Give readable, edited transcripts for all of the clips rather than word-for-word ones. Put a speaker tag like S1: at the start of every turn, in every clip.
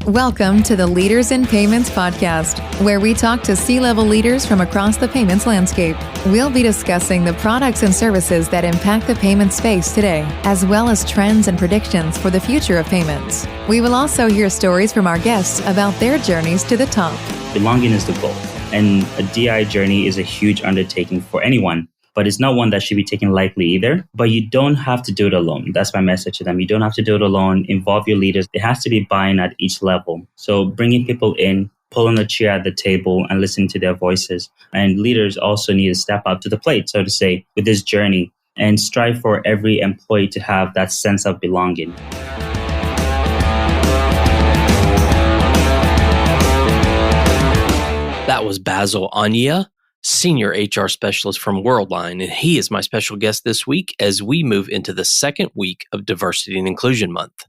S1: Welcome to the Leaders in Payments podcast, where we talk to C-level leaders from across the payments landscape. We'll be discussing the products and services that impact the payment space today, as well as trends and predictions for the future of payments. We will also hear stories from our guests about their journeys to the top.
S2: Belonging is the goal, and a DI journey is a huge undertaking for anyone. But it's not one that should be taken lightly either. But you don't have to do it alone. That's my message to them. You don't have to do it alone. Involve your leaders. It has to be buy-in at each level. So bringing people in, pulling a chair at the table and listening to their voices. And leaders also need to step up to the plate, so to say, with this journey and strive for every employee to have that sense of belonging.
S3: That was Basil Onyia, Senior HR Specialist from Worldline, and he is my special guest this week as we move into the second week of Diversity and Inclusion Month.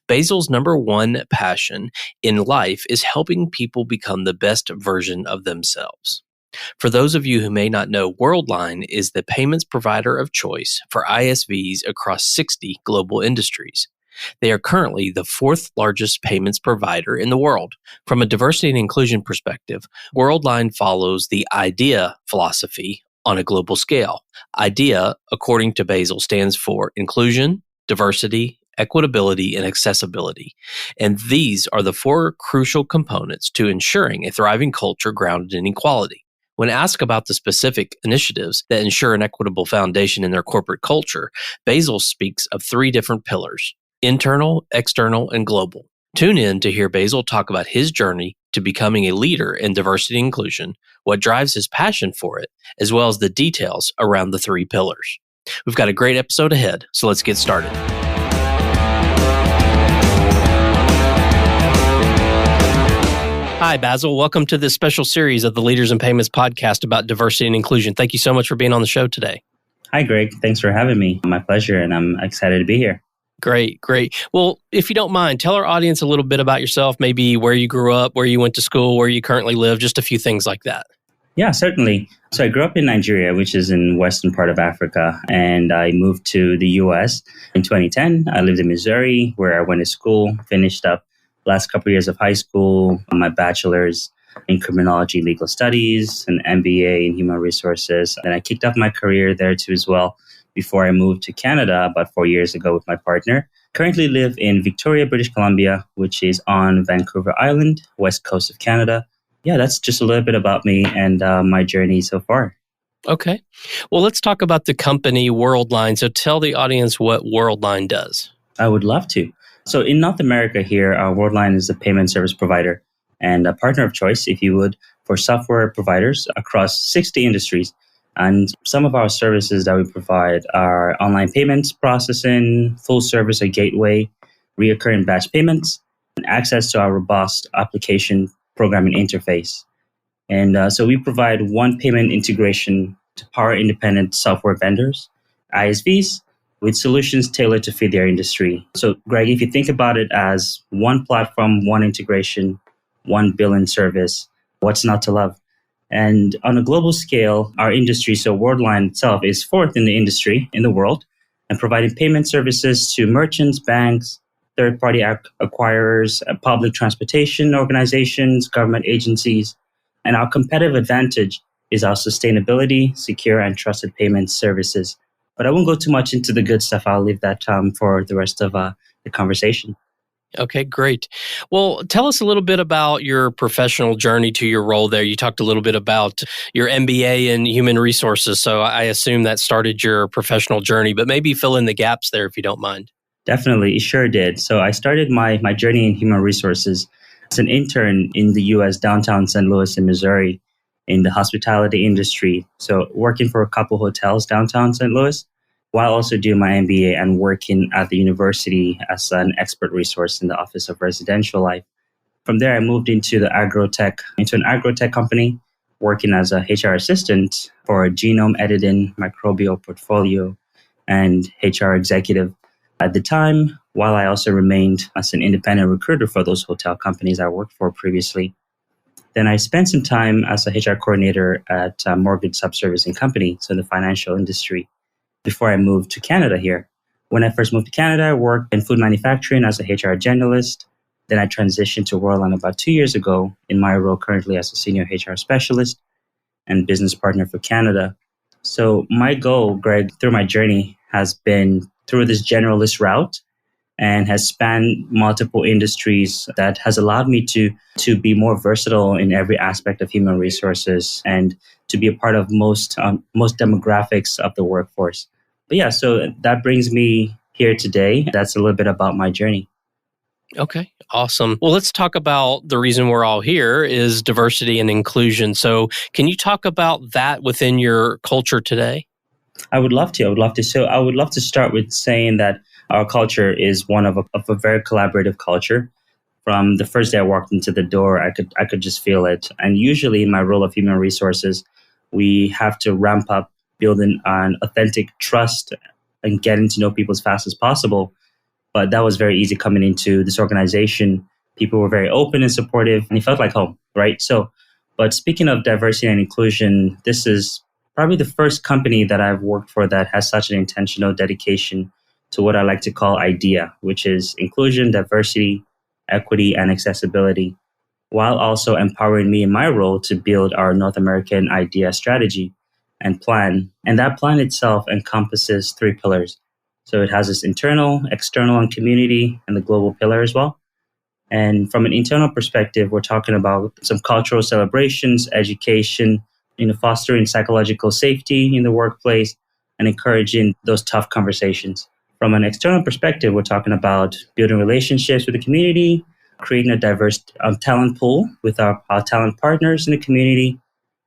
S3: Basil's number one passion in life is helping people become the best version of themselves. For those of you who may not know, Worldline is the payments provider of choice for ISVs across 60 global industries. They are currently the fourth largest payments provider in the world. From a diversity and inclusion perspective, Worldline follows the IDEA philosophy on a global scale. IDEA, according to Basil, stands for inclusion, diversity, equitability, and accessibility. And these are the four crucial components to ensuring a thriving culture grounded in equality. When asked about the specific initiatives that ensure an equitable foundation in their corporate culture, Basil speaks of three different pillars: internal, external, and global. Tune in to hear Basil talk about his journey to becoming a leader in diversity and inclusion, what drives his passion for it, as well as the details around the three pillars. We've got a great episode ahead, so let's get started. Hi, Basil. Welcome to this special series of the Leaders in Payments podcast about diversity and inclusion. Thank you so much for being on the show today.
S2: Hi, Greg. Thanks for having me. My pleasure, and I'm excited to be here.
S3: Great. Well, if you don't mind, tell our audience a little bit about yourself, maybe where you grew up, where you went to school, where you currently live, just a few things like that.
S2: Yeah, certainly. So I grew up in Nigeria, which is in western part of Africa, and I moved to the U.S. in 2010. I lived in Missouri, where I went to school, finished up last couple of years of high school, my bachelor's in criminology legal studies, an MBA in human resources, and I kicked off my career there too as well, before I moved to Canada about 4 years ago with my partner. Currently live in Victoria, British Columbia, which is on Vancouver Island, west coast of Canada. Yeah, that's just a little bit about me and my journey so far.
S3: Okay. Well, let's talk about the company Worldline. So tell the audience what Worldline does.
S2: I would love to. So in North America here, Worldline is a payment service provider and a partner of choice, if you would, for software providers across 60 industries. And some of our services that we provide are online payments processing, full service or gateway, reoccurring batch payments, and access to our robust application programming interface. And so we provide one payment integration to power independent software vendors, ISVs, with solutions tailored to fit their industry. So, Greg, if you think about it as one platform, one integration, one billing service, what's not to love? And on a global scale, our industry, so Worldline itself, is fourth in the industry in the world and providing payment services to merchants, banks, third-party acquirers, public transportation organizations, government agencies. And our competitive advantage is our sustainability, secure, and trusted payment services. But I won't go too much into the good stuff. I'll leave that for the rest of the conversation.
S3: Okay, great. Well, tell us a little bit about your professional journey to your role there. You talked a little bit about your MBA in human resources, so I assume that started your professional journey, but maybe fill in the gaps there if you don't mind.
S2: Definitely, it sure did. So I started my journey in human resources as an intern in the U.S. downtown St. Louis in Missouri in the hospitality industry. So working for a couple hotels downtown St. Louis, while also doing my MBA and working at the university as an expert resource in the Office of Residential Life. From there, I moved into an agrotech company, working as a HR assistant for a genome editing microbial portfolio and HR executive at the time, while I also remained as an independent recruiter for those hotel companies I worked for previously. Then I spent some time as a HR coordinator at a mortgage subservicing company, so in the financial industry, before I moved to Canada here. When I first moved to Canada, I worked in food manufacturing as a HR generalist. Then I transitioned to Worldline about 2 years ago in my role currently as a senior HR specialist and business partner for Canada. So my goal, Greg, through my journey has been through this generalist route and has spanned multiple industries that has allowed me to be more versatile in every aspect of human resources and to be a part of most demographics of the workforce. But yeah, so that brings me here today. That's a little bit about my journey.
S3: Okay, awesome. Well, let's talk about the reason we're all here is diversity and inclusion. So can you talk about that within your culture today?
S2: I would love to. So I would love to start with saying that our culture is one of a very collaborative culture. From the first day I walked into the door, I could just feel it. And usually in my role of human resources, we have to ramp up building an authentic trust and getting to know people as fast as possible. But that was very easy coming into this organization. People were very open and supportive, and it felt like home, right? But speaking of diversity and inclusion, this is probably the first company that I've worked for that has such an intentional dedication to what I like to call IDEA, which is inclusion, diversity, equity, and accessibility, while also empowering me in my role to build our North American IDEA strategy and plan. And that plan itself encompasses 3 pillars. So it has this internal, external, and community, and the global pillar as well. And from an internal perspective, we're talking about some cultural celebrations, education, fostering psychological safety in the workplace, and encouraging those tough conversations. From an external perspective, we're talking about building relationships with the community, creating a diverse talent pool with our talent partners in the community.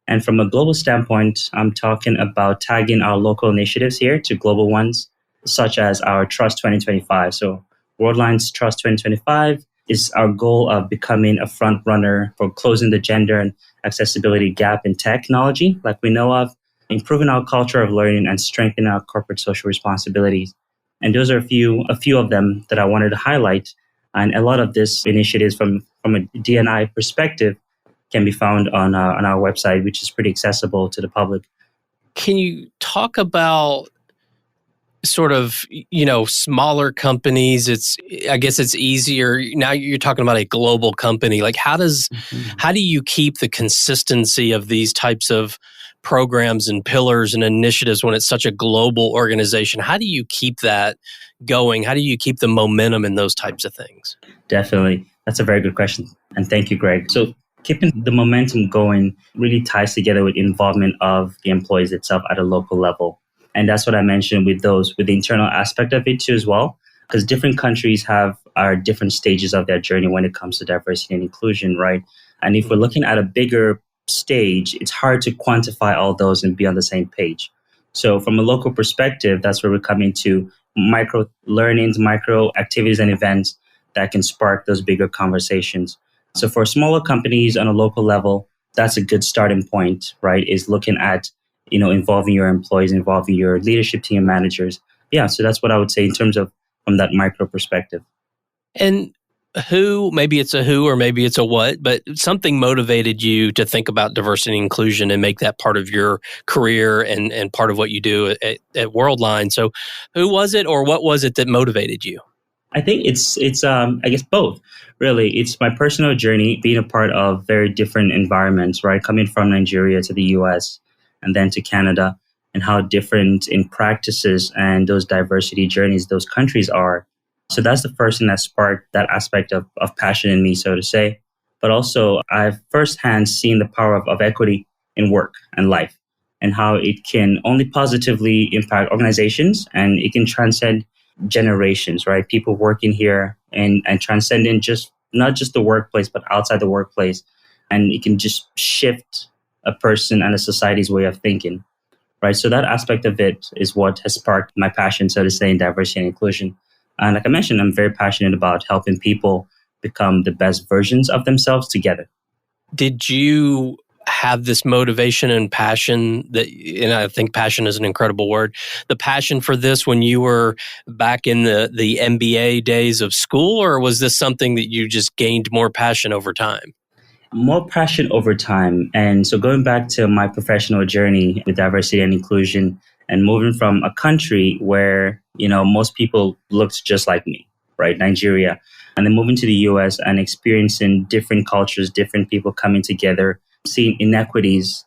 S2: And from a global standpoint, I'm talking about tagging our local initiatives here to global ones, such as our Trust 2025. So Worldline's Trust 2025 is our goal of becoming a front runner for closing the gender and accessibility gap in technology, like we know of, improving our culture of learning and strengthening our corporate social responsibilities. And those are a few of them that I wanted to highlight. And a lot of this initiatives from a D&I perspective can be found on our website, which is pretty accessible to the public.
S3: Can you talk about sort of, smaller companies? I guess it's easier. Now you're talking about a global company. Like how do you keep the consistency of these types of programs and pillars and initiatives when it's such a global organization? How do you keep that going? How do you keep the momentum in those types of things?
S2: Definitely. That's a very good question. And thank you, Greg. So keeping the momentum going really ties together with involvement of the employees itself at a local level. And that's what I mentioned with the internal aspect of it too as well, because different countries are different stages of their journey when it comes to diversity and inclusion, right? And if we're looking at a bigger stage, it's hard to quantify all those and be on the same page. So from a local perspective, that's where we're coming to micro learnings, micro activities and events that can spark those bigger conversations. So for smaller companies on a local level, that's a good starting point, right? Is looking at involving your employees, involving your leadership team managers. Yeah, so that's what I would say in terms of from that micro perspective.
S3: And maybe it's a who or maybe it's a what, but something motivated you to think about diversity and inclusion and make that part of your career and part of what you do at Worldline. So who was it or what was it that motivated you?
S2: I think it's I guess both. Really, it's my personal journey, being a part of very different environments, right? Coming from Nigeria to the US and then to Canada, and how different in practices and those diversity journeys those countries are. So that's the first thing that sparked that aspect of passion in me, so to say. But also, I've firsthand seen the power of equity in work and life, and how it can only positively impact organizations and it can transcend generations, right? People working here and transcending not just the workplace, but outside the workplace. And it can just shift a person and a society's way of thinking, right? So that aspect of it is what has sparked my passion, so to say, in diversity and inclusion. And like I mentioned, I'm very passionate about helping people become the best versions of themselves together. Did
S3: you have this motivation and passion and I think passion is an incredible word, the passion for this when you were back in the MBA days of school, or was this something that you just gained more passion over time?
S2: More passion over time. And so going back to my professional journey with diversity and inclusion and moving from a country where, most people looked just like me, right? Nigeria. and then moving to the US and experiencing different cultures, different people coming together, seeing inequities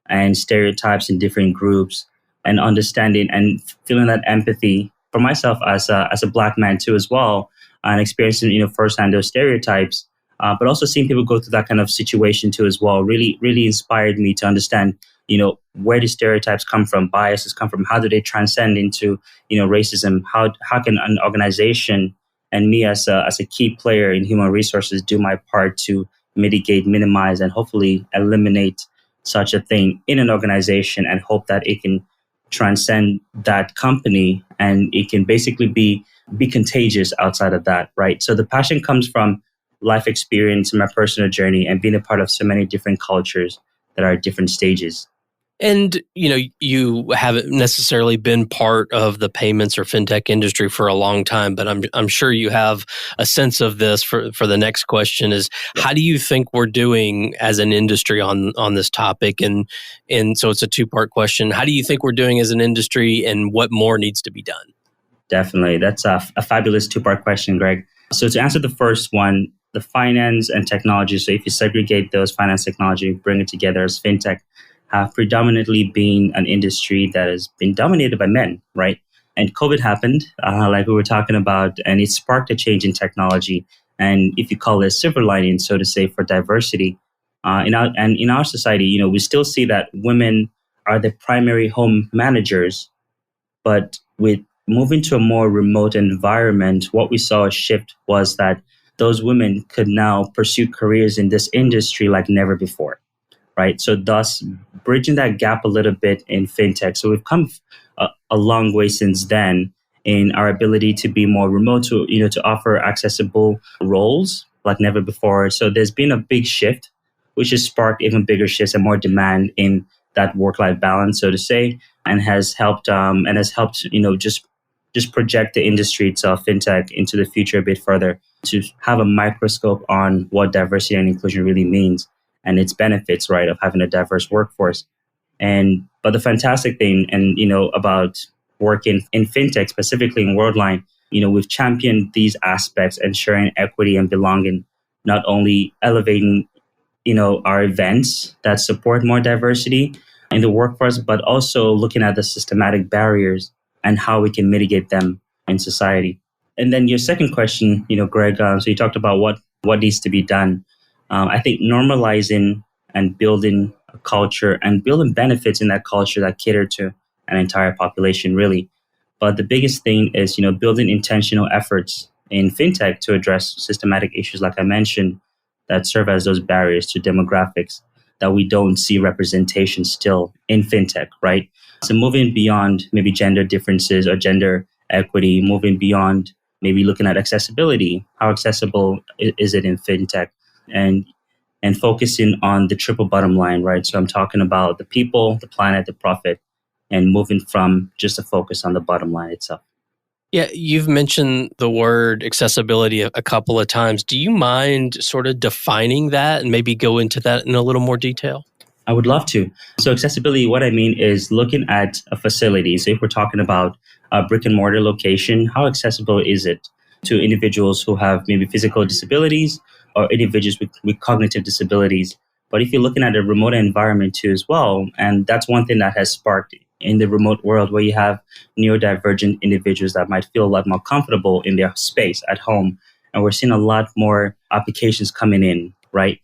S2: and stereotypes in different groups, and understanding and feeling that empathy for myself as a Black man too as well, and experiencing firsthand those stereotypes, but also seeing people go through that kind of situation too as well really inspired me to understand where do stereotypes come from, biases come from, how do they transcend into racism, how can an organization and me as a key player in human resources do my part to mitigate, minimize, and hopefully eliminate such a thing in an organization, and hope that it can transcend that company and it can basically be contagious outside of that, right? So the passion comes from life experience, my personal journey, and being a part of so many different cultures that are at different stages.
S3: And, you haven't necessarily been part of the payments or fintech industry for a long time, but I'm sure you have a sense of this for the next question is, how do you think we're doing as an industry on this topic? And so it's a two-part question. How do you think we're doing as an industry, and what more needs to be done?
S2: Definitely. That's a fabulous two-part question, Greg. So to answer the first one, the finance and technology. So if you segregate those finance technology, bring it together as fintech, have predominantly been an industry that has been dominated by men, right? And COVID happened, like we were talking about, and it sparked a change in technology. And if you call it a silver lining, so to say, for diversity, in our society, we still see that women are the primary home managers, but with moving to a more remote environment, what we saw a shift was that those women could now pursue careers in this industry like never before. Right. So thus bridging that gap a little bit in fintech. So we've come a long way since then in our ability to be more remote, to offer accessible roles like never before. So there's been a big shift, which has sparked even bigger shifts and more demand in that work-life balance, so to say, and has helped just project the industry itself, fintech, into the future a bit further, to have a microscope on what diversity and inclusion really means and its benefits, right, of having a diverse workforce. But the fantastic thing, about working in fintech, specifically in Worldline, we've championed these aspects, ensuring equity and belonging, not only elevating, our events that support more diversity in the workforce, but also looking at the systematic barriers and how we can mitigate them in society. And then your second question, Greg, so you talked about what needs to be done. I think normalizing and building a culture and building benefits in that culture that cater to an entire population, really. But the biggest thing is, building intentional efforts in fintech to address systematic issues, like I mentioned, that serve as those barriers to demographics that we don't see representation still in fintech, right? So moving beyond maybe gender differences or gender equity, moving beyond maybe looking at accessibility. How accessible is it in fintech? And focusing on the triple bottom line, right? So I'm talking about the people, the planet, the profit, and moving from just a focus on the bottom line itself.
S3: Yeah, you've mentioned the word accessibility a couple of times. Do you mind sort of defining that and maybe go into that in a little more detail?
S2: I would love to. So accessibility, what I mean is looking at a facility. So if we're talking about a brick and mortar location, how accessible is it to individuals who have maybe physical disabilities or individuals with cognitive disabilities? But if you're looking at a remote environment too as well, and that's one thing that has sparked in the remote world, where you have neurodivergent individuals that might feel a lot more comfortable in their space at home. And we're seeing a lot more applications coming in, right,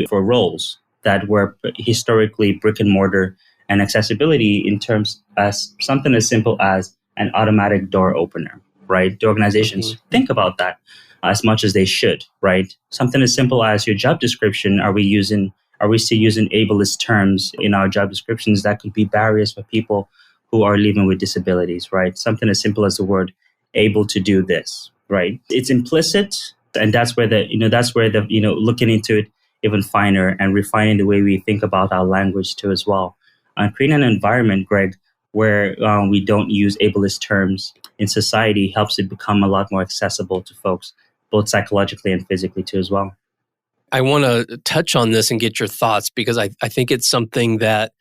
S2: for roles that were historically brick and mortar, and accessibility in terms as something as simple as an automatic door opener, right? The organizations think about that as much as they should, right? Something as simple as your job description. Are we still using ableist terms in our job descriptions that could be barriers for people who are living with disabilities, right? Something as simple as the word able to do this, right? It's implicit, and that's where looking into it even finer and refining the way we think about our language too as well. And creating an environment, Greg, where we don't use ableist terms in society helps it become a lot more accessible to folks, both psychologically and physically too as well.
S3: I want to touch on this and get your thoughts, because I think it's something that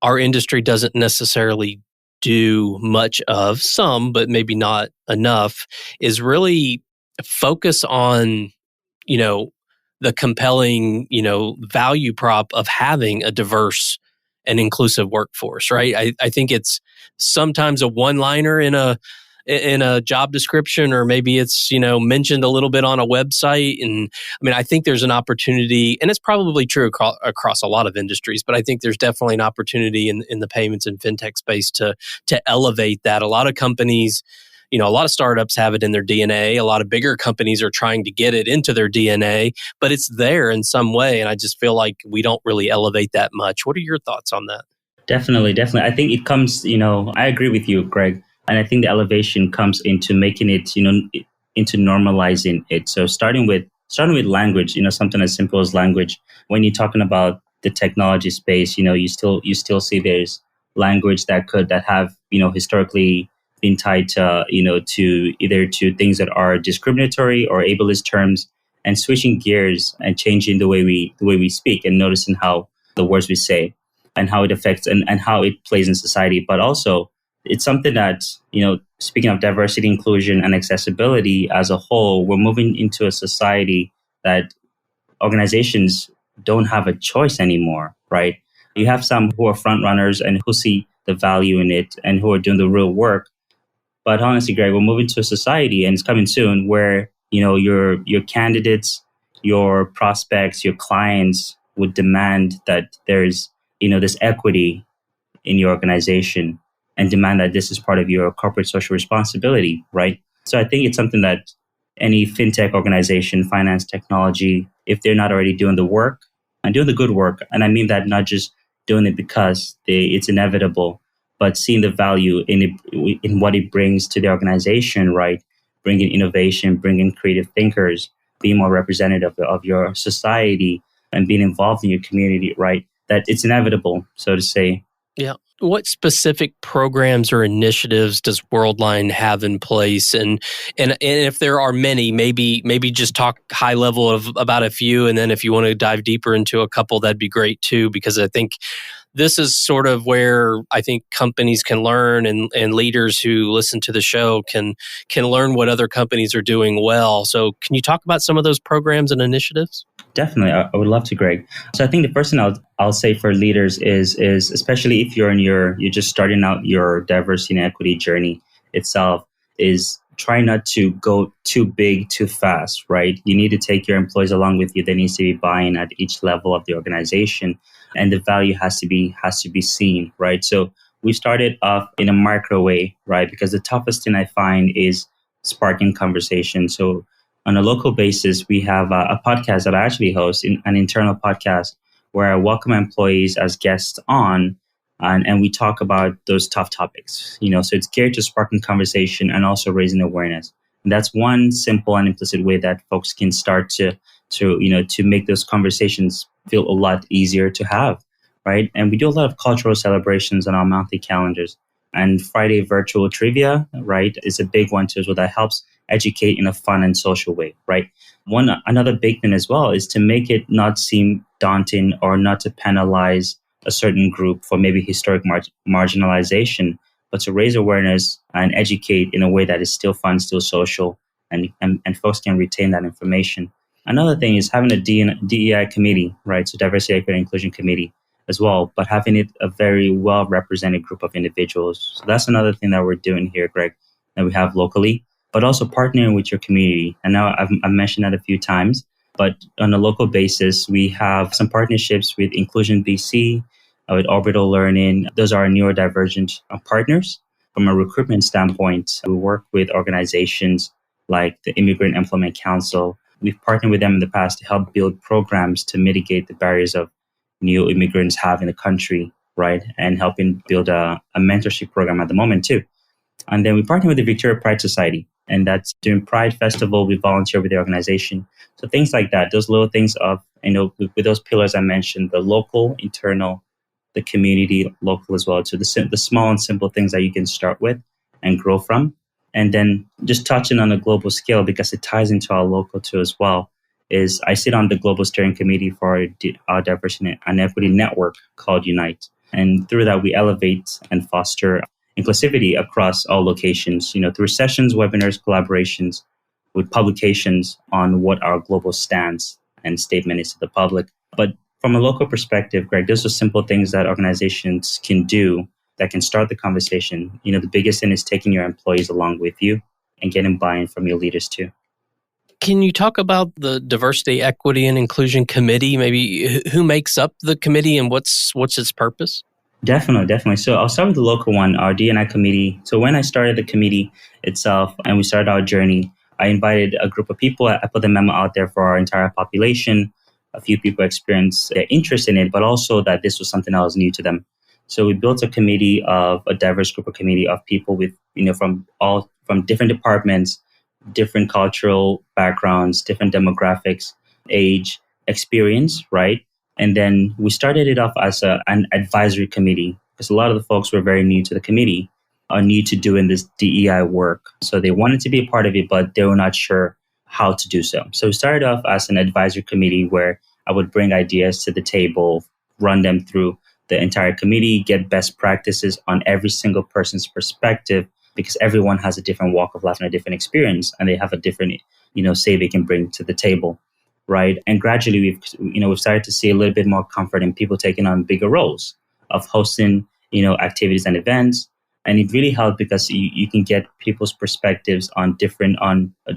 S3: our industry doesn't necessarily do much of, some, but maybe not enough, is really focus on, the compelling, value prop of having a diverse and inclusive workforce, right? I think it's sometimes a one-liner in a job description, or maybe it's, mentioned a little bit on a website. And I mean, I think there's an opportunity, and it's probably true across a lot of industries, but I think there's definitely an opportunity in the payments and fintech space to elevate that. A lot of companies, a lot of startups have it in their DNA. A lot of bigger companies are trying to get it into their DNA, but it's there in some way. And I just feel like we don't really elevate that much. What are your thoughts on that?
S2: Definitely. I think it comes, I agree with you, Greg. And I think the elevation comes into making it, into normalizing it. So starting with language, something as simple as language. When you're talking about the technology space, you still see there's language that have, historically been tied to, to either to things that are discriminatory or ableist terms, and switching gears and changing the way we speak and noticing how the words we say and how it affects and how it plays in society. But also, it's something that, speaking of diversity, inclusion, and accessibility as a whole, we're moving into a society that organizations don't have a choice anymore, right? You have some who are front runners and who see the value in it and who are doing the real work. But honestly, Greg, we're moving to a society, and it's coming soon, where, your candidates, your prospects, your clients would demand that there's, this equity in your organization, and demand that this is part of your corporate social responsibility, right? So I think it's something that any fintech organization, finance, technology, if they're not already doing the work and doing the good work, and I mean that not just doing it because it's inevitable, but seeing the value in what it brings to the organization, right? Bringing innovation, bringing creative thinkers, being more representative of your society, and being involved in your community, right? That it's inevitable, so to say.
S3: Yeah. What specific programs or initiatives does Worldline have in place? And if there are many, maybe just talk high level about a few, and then if you want to dive deeper into a couple, that'd be great too, because I think this is sort of where I think companies can learn, and leaders who listen to the show can learn what other companies are doing well. So can you talk about some of those programs and initiatives?
S2: Definitely. I would love to, Greg. So I think the first thing I'll say for leaders is especially if you're just starting out your diversity and equity journey itself, is try not to go too big too fast, right? You need to take your employees along with you. There needs to be buy-in at each level of the organization, and the value has to be seen, right? So we started off in a micro way, right? Because the toughest thing I find is sparking conversation. So on a local basis, we have a podcast that I actually host, an internal podcast, where I welcome employees as guests on, and we talk about those tough topics. So it's geared to sparking conversation and also raising awareness. And that's one simple and implicit way that folks can start to make those conversations feel a lot easier to have, right? And we do a lot of cultural celebrations on our monthly calendars. And Friday virtual trivia, right, is a big one too as well, that helps educate in a fun and social way, right? Another big thing as well is to make it not seem daunting or not to penalize a certain group for maybe historic marginalization, but to raise awareness and educate in a way that is still fun, still social, and folks can retain that information. Another thing is having a DEI committee, right? So diversity, equity, and inclusion committee as well, but having it a very well represented group of individuals. So that's another thing that we're doing here, Greg, that we have locally, but also partnering with your community. And now I've mentioned that a few times, but on a local basis, we have some partnerships with Inclusion BC, with Orbital Learning. Those are our neurodivergent partners. From a recruitment standpoint, we work with organizations like the Immigrant Employment Council. We've partnered with them in the past to help build programs to mitigate the barriers of new immigrants have in the country, right? And helping build a mentorship program at the moment too. And then we partner with the Victoria Pride Society, and that's during Pride Festival, we volunteer with the organization. So things like that, those little things of, with those pillars I mentioned, the local, internal, the community, local as well. So the small and simple things that you can start with and grow from. And then just touching on a global scale, because it ties into our local too as well, is I sit on the global steering committee for our diversity and equity network called Unite. And through that, we elevate and foster inclusivity across all locations, through sessions, webinars, collaborations, with publications on what our global stance and statement is to the public. But from a local perspective, Greg, those are simple things that organizations can do that can start the conversation. The biggest thing is taking your employees along with you and getting buy-in from your leaders too.
S3: Can you talk about the Diversity, Equity, and Inclusion Committee? Maybe who makes up the committee and what's its purpose?
S2: Definitely. So I'll start with the local one, our D&I committee. So when I started the committee itself and we started our journey, I invited a group of people. I put the memo out there for our entire population. A few people experienced their interest in it, but also that this was something that was new to them. So we built a diverse group of committee of people with, from different departments, different cultural backgrounds, different demographics, age, experience, right? And then we started it off as an advisory committee because a lot of the folks were very new to the committee, are new to doing this DEI work. So they wanted to be a part of it, but they were not sure how to do so. So we started off as an advisory committee where I would bring ideas to the table, run them through the entire committee, get best practices on every single person's perspective, because everyone has a different walk of life and a different experience, and they have a different, say they can bring to the table, right? And gradually we've started to see a little bit more comfort in people taking on bigger roles of hosting, activities and events. And it really helped because you can get people's perspectives on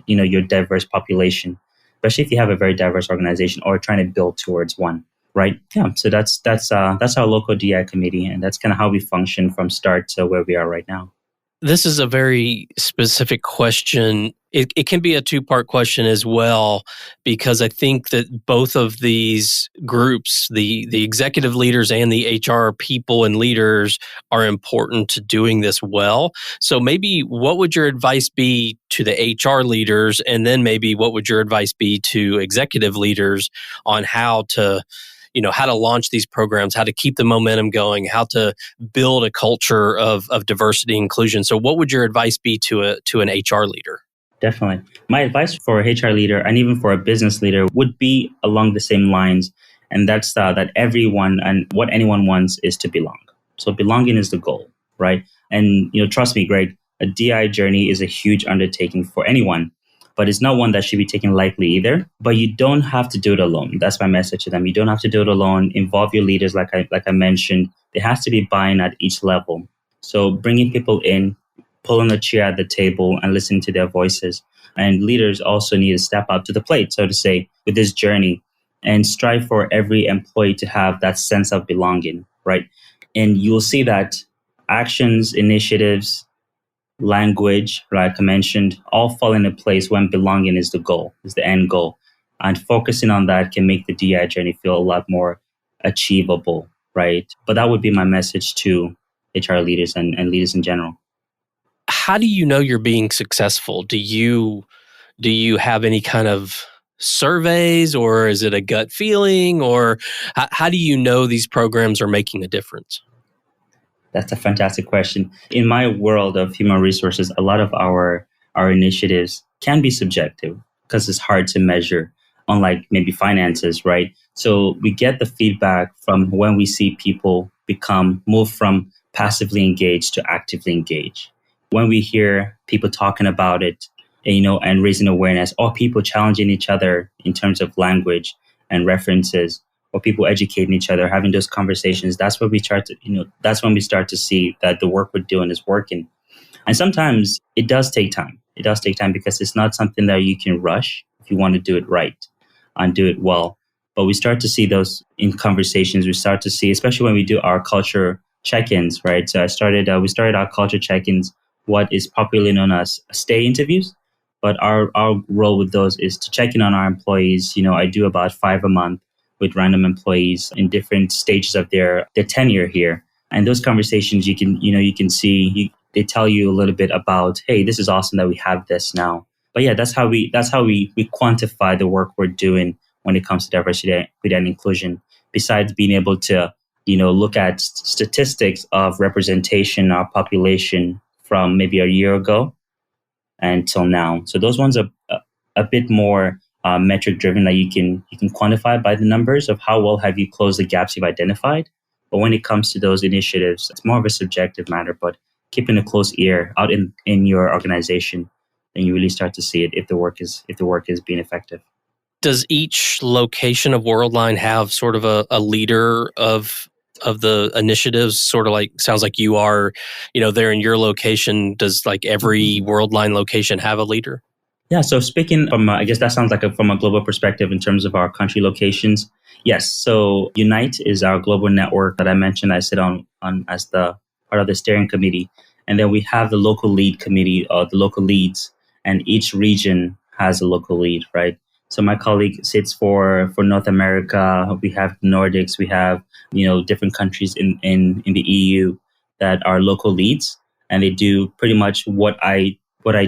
S2: your diverse population, especially if you have a very diverse organization or trying to build towards one, right? Yeah. So that's our local DI committee, and that's kind of how we function from start to where we are right now.
S3: This is a very specific question. It can be a two-part question as well, because I think that both of these groups, the executive leaders and the HR people and leaders, are important to doing this well. So maybe what would your advice be to the HR leaders, and then maybe what would your advice be to executive leaders on how to launch these programs, how to keep the momentum going, how to build a culture of diversity and inclusion. So what would your advice be to an HR leader?
S2: Definitely. My advice for a HR leader and even for a business leader would be along the same lines. And that's that everyone and what anyone wants is to belong. So belonging is the goal, right? And, trust me, Greg, a DI journey is a huge undertaking for anyone, but it's not one that should be taken lightly either. But you don't have to do it alone. That's my message to them. You don't have to do it alone. Involve your leaders, like I mentioned. There has to be buy-in at each level. So bringing people in, pulling a chair at the table and listening to their voices. And leaders also need to step up to the plate, so to say, with this journey and strive for every employee to have that sense of belonging, right? And you'll see that actions, initiatives, language, like I mentioned, all fall into place when belonging is the goal, is the end goal. And focusing on that can make the DI journey feel a lot more achievable, right? But that would be my message to HR leaders and leaders in general.
S3: How do you know you're being successful? Do you have any kind of surveys, or is it a gut feeling, or how do you know these programs are making a difference?
S2: That's a fantastic question. In my world of human resources, a lot of our initiatives can be subjective because it's hard to measure, unlike maybe finances, right? So we get the feedback from when we see people move from passively engaged to actively engaged. When we hear people talking about it, and raising awareness, or people challenging each other in terms of language and references, or people educating each other, having those conversations, that's when we start to see that the work we're doing is working. And sometimes it does take time. It does take time because it's not something that you can rush if you want to do it right and do it well. But we start to see those in conversations. We start to see, especially when we do our culture check-ins, right? So we started our culture check-ins, what is popularly known as stay interviews. But our role with those is to check in on our employees. I do about 5 a month with random employees in different stages of their tenure here. And those conversations, you can see, they tell you a little bit about, hey, this is awesome that we have this now. But yeah, that's how we quantify the work we're doing when it comes to diversity, equity, and inclusion. Besides being able to, look at statistics of representation in our population from maybe a year ago until now. So those ones are a bit more metric driven, that you can quantify by the numbers of how well have you closed the gaps you've identified. But when it comes to those initiatives, it's more of a subjective matter. But keeping a close ear out in your organization then you really start to see it if the work is being effective.
S3: Does each location of Worldline have sort of a leader of the initiatives? Sort of like, sounds like you are, there in your location. Does like every Worldline location have a leader?
S2: Yeah. So speaking from, I guess that sounds like from a global perspective in terms of our country locations. Yes. So Unite is our global network that I mentioned. I sit on as the part of the steering committee. And then we have the local lead committee, the local leads, and each region has a local lead, right? So my colleague sits for North America. We have Nordics. We have, different countries in the EU that are local leads, and they do pretty much what I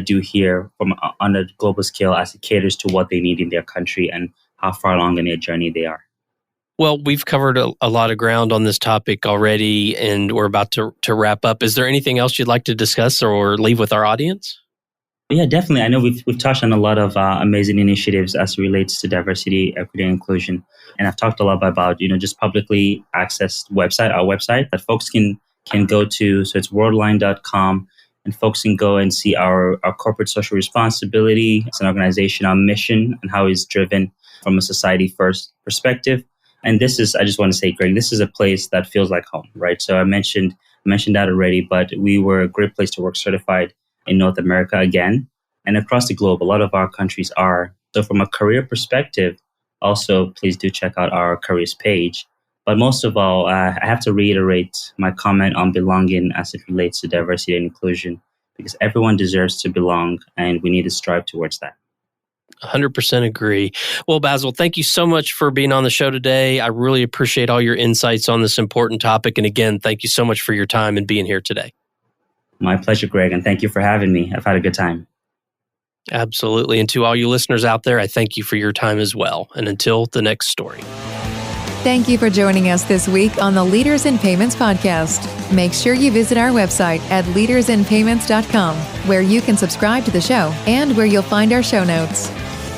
S2: do here on a global scale as it caters to what they need in their country and how far along in their journey they are.
S3: Well, we've covered a lot of ground on this topic already, and we're about to wrap up. Is there anything else you'd like to discuss or leave with our audience?
S2: Yeah, definitely. I know we've touched on a lot of amazing initiatives as it relates to diversity, equity, and inclusion. And I've talked a lot about, just publicly accessed our website that folks can go to. So it's worldline.com, and folks can go and see our corporate social responsibility as an organization, our mission, and how it's driven from a society first perspective. And I just want to say, Greg, this is a place that feels like home, right? So I mentioned that already, but we were a great place to work certified in North America again, and across the globe. A lot of our countries are. So from a career perspective, also, please do check out our careers page. But most of all, I have to reiterate my comment on belonging as it relates to diversity and inclusion, because everyone deserves to belong, and we need to strive towards that.
S3: 100% agree. Well, Basil, thank you so much for being on the show today. I really appreciate all your insights on this important topic. And again, thank you so much for your time and being here today.
S2: My pleasure, Greg, and thank you for having me. I've had a good time.
S3: Absolutely. And to all you listeners out there, I thank you for your time as well. And until the next story.
S1: Thank you for joining us this week on the Leaders in Payments podcast. Make sure you visit our website at leadersinpayments.com, where you can subscribe to the show and where you'll find our show notes.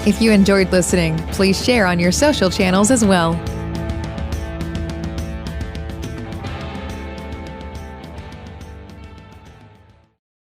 S1: If you enjoyed listening, please share on your social channels as well.